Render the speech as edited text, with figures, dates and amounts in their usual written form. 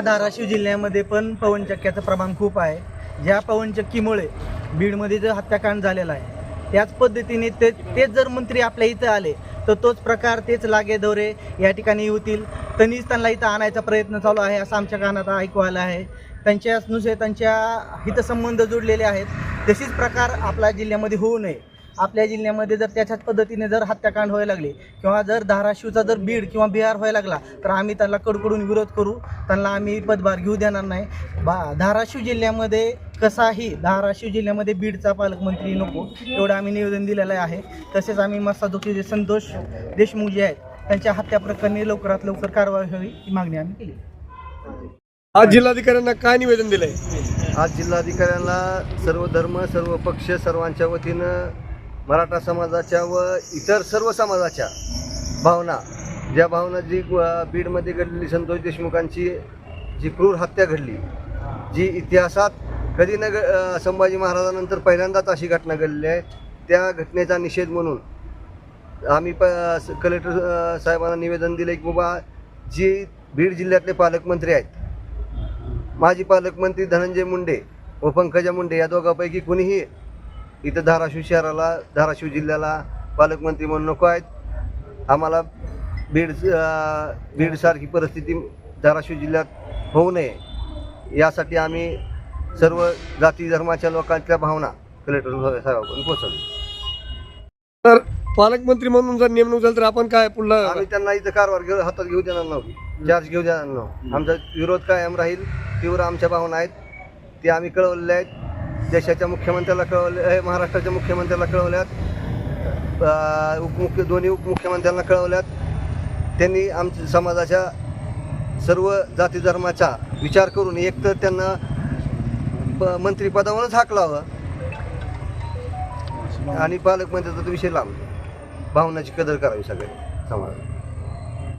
धाराशिव जिल्ह्यामध्ये पण पवनचक्क्याचं प्रमाण खूप आहे. ज्या पवनचक्कीमुळे बीडमध्ये जो हत्याकांड झालेला आहे त्याच पद्धतीने तेच जर मंत्री आपल्या इथं आले तर तोच प्रकार तेच लागे दौरे या ठिकाणी होतील. त्यांना इथं आणायचा प्रयत्न चालू आहे असं आमच्या कानात ऐकू आलं आहे. त्यांच्यानुसार त्यांच्या हितसंबंध जोडलेले आहेत. तशीच प्रकार आपल्या जिल्ह्यामध्ये होऊ नये. आपल्या जिल्ह्यामध्ये जर त्याच्याच पद्धतीने जर हत्याकांड व्हायला लागले किंवा जर धाराशिवचा जर बीड किंवा बिहार व्हायला लागला तर आम्ही त्यांना कडकडून विरोध करू. त्यांना आम्ही पदभार घेऊ देणार नाही. धाराशिव जिल्ह्यामध्ये कसाही धाराशिव जिल्ह्यामध्ये बीडचा पालकमंत्री नको एवढं आम्ही निवेदन दिलेलं आहे. तसेच आम्ही मस्तादोक्षी जे संतोष देशमुख जे आहेत त्यांच्या हत्या प्रकरणी लवकरात लवकर कारवाई व्हावी ही मागणी आम्ही केली. आज जिल्हाधिकाऱ्यांना काय निवेदन दिलंय? आज जिल्हाधिकाऱ्यांना सर्व धर्म सर्व पक्ष सर्वांच्या वतीनं मराठा समाजाच्या व इतर सर्व समाजाच्या भावना ज्या भावना जी बीडमध्ये घडलेली संतोष देशमुखांची जी क्रूर हत्या घडली, जी इतिहासात कधी न संभाजी महाराजांनंतर पहिल्यांदाच अशी घटना घडली आहे, त्या घटनेचा निषेध म्हणून आम्ही कलेक्टर साहेबांना निवेदन दिलं की बाबा जी बीड जिल्ह्यातले पालकमंत्री आहेत, माजी पालकमंत्री धनंजय मुंडे व पंकजा मुंडे या दोघांपैकी कुणीही इथं धाराशिव शहराला धाराशिव जिल्ह्याला पालकमंत्री म्हणून नको आहेत. आम्हाला बीडसारखी परिस्थिती धाराशिव जिल्ह्यात होऊ नये यासाठी आम्ही सर्व जाती धर्माच्या लोकांच्या भावना कलेक्टर साहेबांपर्यंत पोहोचवली. तर पालकमंत्री म्हणून जर नेमणूक झाली तर आपण काय पुढला आम्ही त्यांना इथं कारभार हातात घेऊ देणार नव्हती, चार्ज घेऊ देणार नव्हतो. आमचा विरोध कायम राहील. तीव्र आमच्या भावना आहेत ते आम्ही कळवलेल्या आहेत. देशाच्या मुख्यमंत्र्याला कळवले, महाराष्ट्राच्या मुख्यमंत्र्याला कळवल्यात, दोन्ही उपमुख्यमंत्र्यांना कळवल्यात. त्यांनी आमच्या समाजाच्या सर्व जाती धर्माचा विचार करून एकतर त्यांना मंत्रिपदावरच हाकलावं आणि पालकमंत्र्याचा विषय लावला. भावनाची कदर करावी सगळ्या समाजाला.